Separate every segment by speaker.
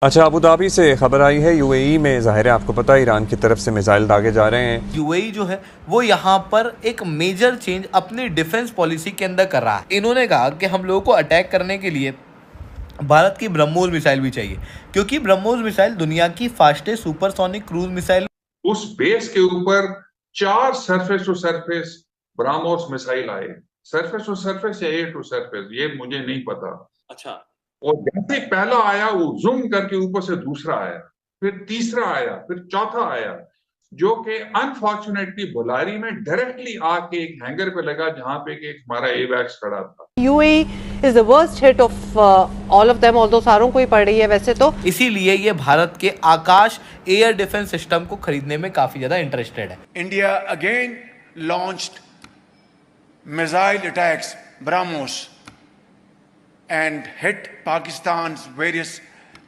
Speaker 1: अच्छा, Abu Dhabi से खबर आई है, यूएई में ज़ाहिर है आपको पता है ईरान की तरफ से मिसाइल दागे जा रहे हैं।
Speaker 2: यूएई जो है वो यहाँ पर एक मेजर चेंज अपनी डिफेंस पॉलिसी के अंदर कर रहा है। इन्होंने कहा कि हम लोगों को अटैक करने के लिए भारत की ब्रह्मोस मिसाइल भी चाहिए, क्योंकि ब्रह्मोस मिसाइल दुनिया की फास्टेस्ट सुपरसोनिक क्रूज मिसाइल।
Speaker 3: उस बेस के ऊपर 4 surface to surface BrahMos missile आए। सरफेस टू सरफेस या एयर टू सरफेस ये मुझे नहीं पता।
Speaker 2: अच्छा।
Speaker 3: और जैसे ही पहला आया वो जूम करके ऊपर से दूसरा आया, फिर तीसरा आया, फिर चौथा आया, जो कि अनफॉर्चुनेटली बुलारी में डायरेक्टली आके एक हैंगर पे लगा जहां पे कि हमारा एवैक्स खड़ा था।
Speaker 4: UAE is the worst hit of all of them, although सारों को ही पड़ रही है वैसे तो।
Speaker 2: इसीलिए ये भारत के आकाश एयर डिफेंस सिस्टम को खरीदने में काफी ज्यादा इंटरेस्टेड है।
Speaker 5: India again launched missile attacks, BrahMos, and hit Pakistan's various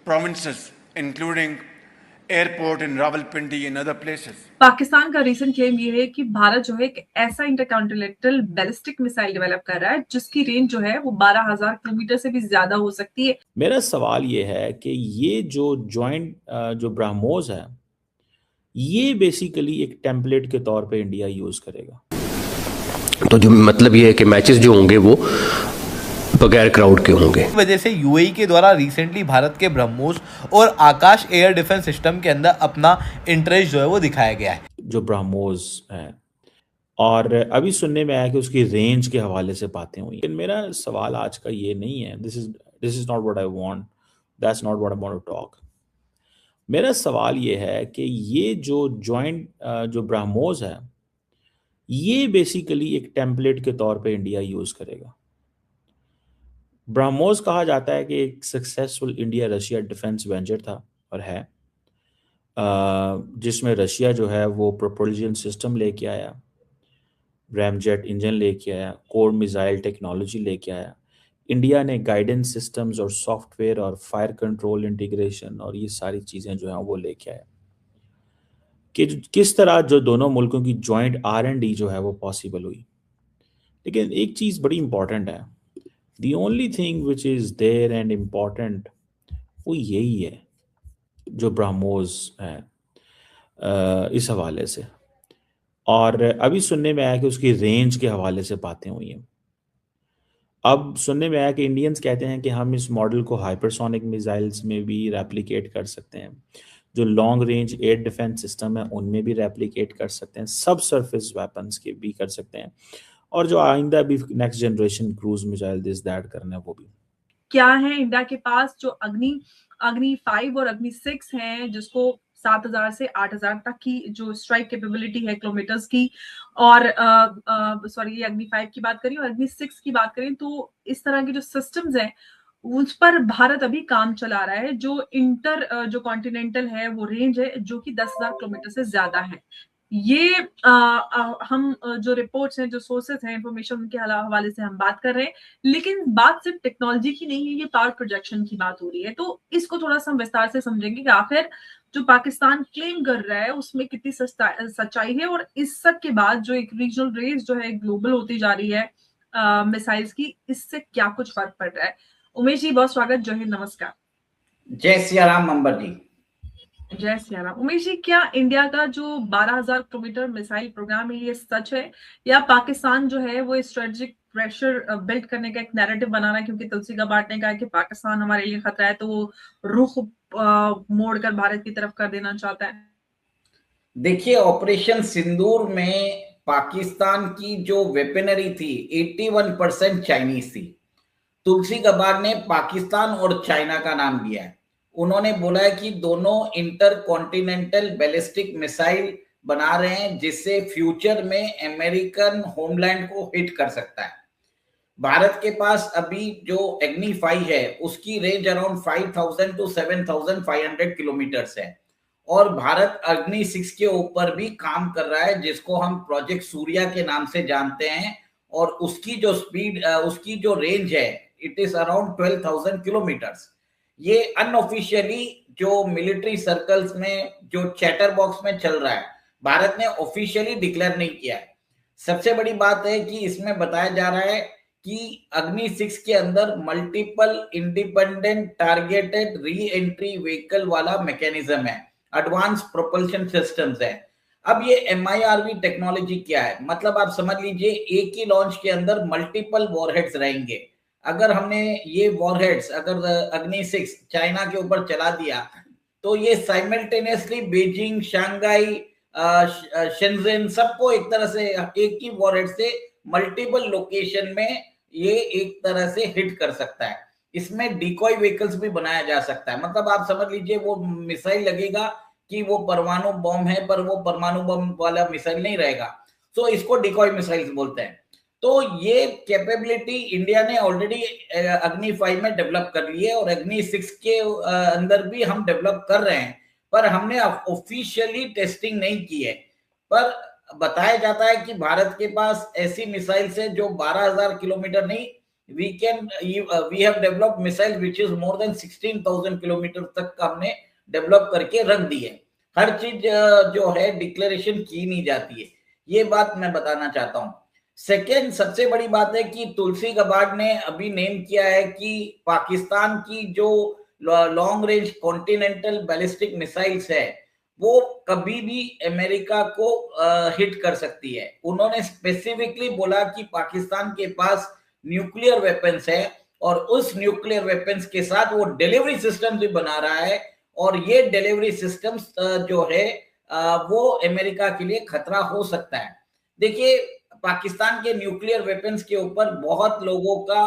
Speaker 5: provinces, including airport in Rawalpindi and other places.
Speaker 6: Pakistan का रीसेंट क्लेम ये है कि भारत जो है एक ऐसा इंटरकॉन्टिनेंटल बैलिस्टिक मिसाइल डेवलप कर रहा है जिसकी रेंज जो है वो 12,000 किलोमीटर से भी ज्यादा हो सकती है।
Speaker 7: मेरा सवाल ये है कि ये जो जॉइंट जो ब्रह्मोस है, ये बेसिकली एक टेम्पलेट के तौर पे इंडिया यूज करेगा।
Speaker 8: तो जो मतलब ये है कि मैचेस जो होंगे वो बगैर क्राउड के होंगे।
Speaker 2: इस वजह से यूएई के द्वारा रिसेंटली भारत के ब्रह्मोस और आकाश एयर डिफेंस सिस्टम के अंदर अपना इंटरेस्ट जो है वो दिखाया गया है।
Speaker 7: जो ब्रह्मोस है, और अभी सुनने में आया कि उसकी रेंज के हवाले से बातें हुई। लेकिन मेरा सवाल आज का ये नहीं है, this is not what I want, that's not what I want to talk. मेरा सवाल ये है कि ये जो जॉइंट जो ब्रह्मोस है, ये बेसिकली एक टेम्पलेट के तौर पे इंडिया यूज करेगा। ब्रह्मोस कहा जाता है कि एक successful India Russia defence venture था और है, जिसमें रशिया जो है वो प्रोपल्शन सिस्टम लेके आया, रैमजेट इंजन लेके आया, कोर मिसाइल टेक्नोलॉजी लेके आया। इंडिया ने गाइडेंस सिस्टम्स और सॉफ्टवेयर और फायर कंट्रोल इंटीग्रेशन और ये सारी चीज़ें जो हैं वो लेके आया कि किस तरह जो दोनों मुल्कों की जॉइंट R&D जो है वो पॉसिबल हुई। लेकिन एक चीज़ बड़ी इंपॉर्टेंट है, the only thing which is there and important वो यही है जो ब्रह्मोस है इस हवाले से। और अभी सुनने में आया कि उसकी रेंज के हवाले से बातें हुई हैं। अब सुनने में आया कि इंडियंस कहते हैं कि हम इस मॉडल को हाइपरसोनिक मिसाइल्स में भी रेप्लिकेट कर सकते हैं, जो long range air defence system है उनमें भी रेप्लिकेट कर सकते हैं, सब सरफेस वेपन्स के भी कर सकते हैं, और जो आइंदा भी next generation cruise missile this that करना है वो भी।
Speaker 6: क्या है इंडिया के पास जो अग्नि 5 और अग्नि 6 हैं, जिसको 7,000 से 8,000 तक की जो स्ट्राइक कैपेबिलिटी है किलोमीटर्स की, और सॉरी अग्नि 5 की बात करें और अग्नि 6 की बात करें, तो इस तरह के जो सिस्टम्स हैं उस पर भारत अभी काम चला रहा है। जो जो कॉन्टिनेंटल है वो रेंज है जो कि 10,000 किलोमीटर से ज्यादा है। ये हम जो रिपोर्ट्स हैं, जो सोर्सेस हैं इंफॉर्मेशन, उनके हवाले से हम बात कर रहे हैं, लेकिन बात सिर्फ टेक्नोलॉजी की नहीं है, ये पावर प्रोजेक्शन की बात हो रही है। तो इसको थोड़ा सा हम विस्तार से समझेंगे कि आखिर जो पाकिस्तान क्लेम कर रहा है उसमें कितनी सच्चाई है, और इस सब के बाद जो एक रीजनल रेस जो है ग्लोबल होती जा रही है मिसाइल्स की, इससे क्या कुछ फर्क पड़ रहा है। उमेश जी बहुत स्वागत, जो है नमस्कार।
Speaker 9: जय सिया राम अंबर जी।
Speaker 6: जय सिया राम। उमेश जी, क्या इंडिया का जो 12,000 किलोमीटर मिसाइल प्रोग्राम है ये सच है, या पाकिस्तान जो है वो स्ट्रेटेजिक प्रेशर बिल्ड करने का एक नैरेटिव बना रहा है, क्योंकि तुलसी गाबार्ड ने कहा कि पाकिस्तान हमारे लिए खतरा है, तो वो रुख मोड़कर भारत की तरफ कर देना चाहता है?
Speaker 9: देखिए, ऑपरेशन सिंदूर में पाकिस्तान की जो वेपनरी थी 81% चाइनीज थी। तुलसी गाबार्ड ने पाकिस्तान और चाइना का नाम लिया है। उन्होंने बोला है कि दोनों इंटर कॉन्टिनेंटल बैलिस्टिक मिसाइल बना रहे हैं जिससे फ्यूचर में अमेरिकन होमलैंड को हिट कर सकता है। भारत के पास अभी जो अग्नि 5 है उसकी रेंज अराउंड 5,000 टू 7,500 किलोमीटर्स है, और भारत अग्नि 6 के ऊपर भी काम कर रहा है जिसको हम प्रोजेक्ट सूर्या के नाम से जानते हैं, और उसकी जो स्पीड उसकी जो रेंज है इट इज अराउंड 12,000 किलोमीटर्स। ये अनऑफिशियली जो मिलिट्री सर्कल्स में जो चैटर बॉक्स में चल रहा है, भारत ने ऑफिशियली डिक्लेयर नहीं किया है। सबसे बड़ी बात है कि इसमें बताया जा रहा है कि अग्नि 6 के अंदर multiple independent targeted re entry vehicle वाला मैकेनिज्म है, एडवांस प्रोपल्शन सिस्टम्स है। अब ये MIRV टेक्नोलॉजी क्या है, मतलब आप समझ लीजिए एक ही लॉन्च के अंदर मल्टीपल वॉरहेड्स रहेंगे। अगर हमने ये वॉरहेड्स अगर अग्नि 6 चाइना के ऊपर चला दिया तो ये साइमल्टेनियसली बीजिंग, शंघाई, शेंजन सबको एक तरह से एक ही वॉरहेड से मल्टीपल लोकेशन में ये एक तरह से हिट कर सकता है। इसमें डिकॉय व्हीकल्स भी बनाया जा सकता है, मतलब आप समझ लीजिए वो मिसाइल लगेगा कि वो परमाणु बम है पर वो परमाणु बम वाला मिसाइल नहीं रहेगा, तो इसको डिकॉय मिसाइल्स बोलते हैं। तो ये कैपेबिलिटी इंडिया ने ऑलरेडी अग्नि 5 में डेवलप कर ली है और अग्नि 6 के अंदर भी हम डेवलप कर रहे हैं, पर हमने ऑफिशियली टेस्टिंग नहीं की है। पर बताया जाता है कि भारत के पास ऐसी मिसाइल्स है जो 12,000 किलोमीटर नहीं, we have developed missile which is more than 16,000 kilometre तक का हमने डेवलप करके रख दी है। हर चीज जो है डिक्लेरेशन की नहीं जाती है, ये बात मैं बताना चाहता हूं। सेकेंड सबसे बड़ी बात है कि तुलसी गबार्ड ने अभी नेम किया है कि पाकिस्तान की जो long range continental ballistic missiles है वो कभी भी अमेरिका को हिट कर सकती है। उन्होंने स्पेसिफिकली बोला कि पाकिस्तान के पास न्यूक्लियर वेपन्स है और उस न्यूक्लियर वेपन्स के साथ वो डिलीवरी सिस्टम भी बना रहा है, और ये डिलीवरी सिस्टम्स जो है वो अमेरिका के लिए खतरा हो सकता है। देखिए पाकिस्तान के न्यूक्लियर वेपन्स के ऊपर बहुत लोगों का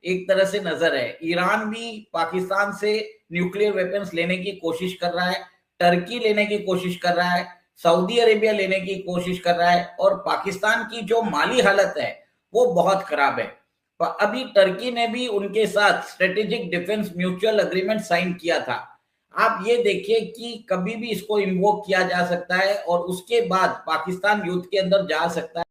Speaker 9: एक तरह से नजर है। ईरान भी पाकिस्तान से न्यूक्लियर वेपन्स लेने की कोशिश कर रहा है, टर्की लेने की कोशिश कर रहा है, सऊदी अरेबिया लेने की कोशिश कर रहा है, और पाकिस्तान की जो माली हालत है वो बहुत खराब है। अभी टर्की ने भी उनके साथ strategic defence mutual agreement sign किया था। आप ये देखिए कि कभी भी इसको इन्वोक किया जा सकता है और उसके बाद पाकिस्तान युद्ध के अंदर जा सकता है।